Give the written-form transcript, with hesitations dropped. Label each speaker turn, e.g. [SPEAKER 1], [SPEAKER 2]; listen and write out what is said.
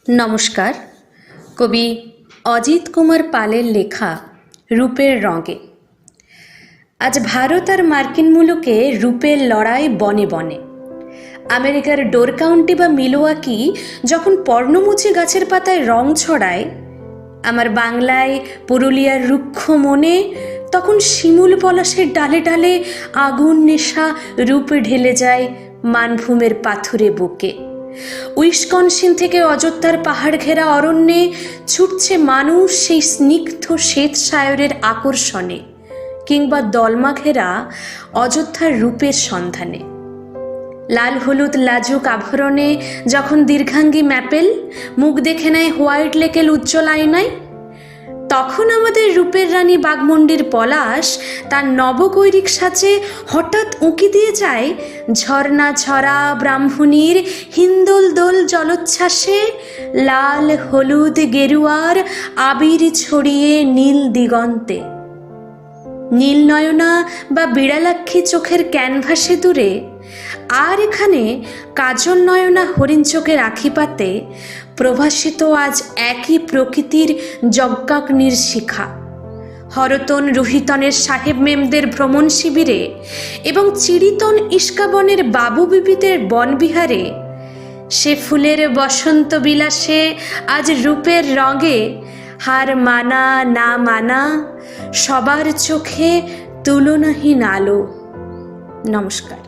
[SPEAKER 1] নমস্কার। কবি অজিত কুমার পালের লেখা রূপের রঙে। আজ ভারত আর মার্কিন মুলুকে রূপের লড়াই বনে বনে। আমেরিকার ডোর কাউন্টি বা মিলওয়াকি যখন পর্ণমোচী গাছের পাতায় রং ছড়ায়, আমার বাংলায় পুরুলিয়ার রুক্ষ মনে তখন শিমুল পলাশের ডালে ডালে আগুন নেশা রূপ ঢেলে যায় মানভূমের পাথুরে বুকে। উইসকনসিন থেকে অযোধ্যার পাহাড় ঘেরা অরণ্যে ছুটছে মানুষ সেই স্নিগ্ধ শ্বেত সায়রের আকর্ষণে, কিংবা দলমা ঘেরা অযোধ্যার রূপের সন্ধানে। লাল হলুদ লাজুক আভরণে যখন দীর্ঘাঙ্গী ম্যাপেল মুখ দেখে নেয় হোয়াইট লেকের উজ্জ্বল আয়নায়, তখন আমাদের রূপের রানী বাঘমুণ্ডির পলাশ তার নবকৈরিক সাজে হঠাৎ উঁকি দিয়ে যায় ঝর্ণা ঝরা ব্রাহ্মণীর হিন্দোল দোল জলোচ্ছ্বাসে, লাল হলুদ গেরুয়ার আবির ছড়িয়ে নীল দিগন্তে। নীলনয়না বা বিড়ালাক্ষী চোখের ক্যানভাসে দূরে, আর এখানে কাজল নয়না হরিণ চোখের আখিপাতে প্রভাসিত আজ একই প্রকৃতির যজ্ঞাগ্নির শিখা। হরতন রুহিতনের সাহেব মেমদের ভ্রমণ শিবিরে এবং চিড়িতন ইস্কাবনের বাবু বিবিদের বনবিহারে, সে ফুলের বসন্ত বিলাসে আজ রূপের রঙে হার মানা না মানা সবার চোখে তুলনাহীন আলো। নমস্কার।